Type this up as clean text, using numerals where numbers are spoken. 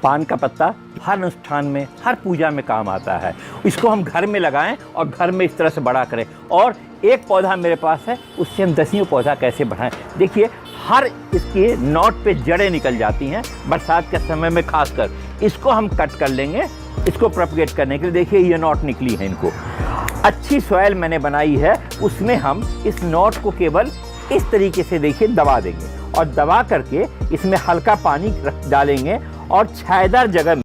पान का पत्ता हर अनुष्ठान में, हर पूजा में काम आता है। इसको हम घर में लगाएं और घर में इस तरह से बड़ा करें। और एक पौधा मेरे पास है, उससे हम 10वां पौधा कैसे बढ़ाएं। देखिए, हर इसके नोट पे जड़ें निकल जाती हैं बरसात के समय में खासकर। इसको हम कट कर लेंगे, इसको प्रोपगेट करने के लिए। देखिए, ये नोट निकली है। इनको अच्छी सॉइल मैंने बनाई है, उसमें हम इस नोट को केवल इस तरीके से देखिए दबा देंगे और दबा करके इसमें हल्का पानी डालेंगे और छायादार जगह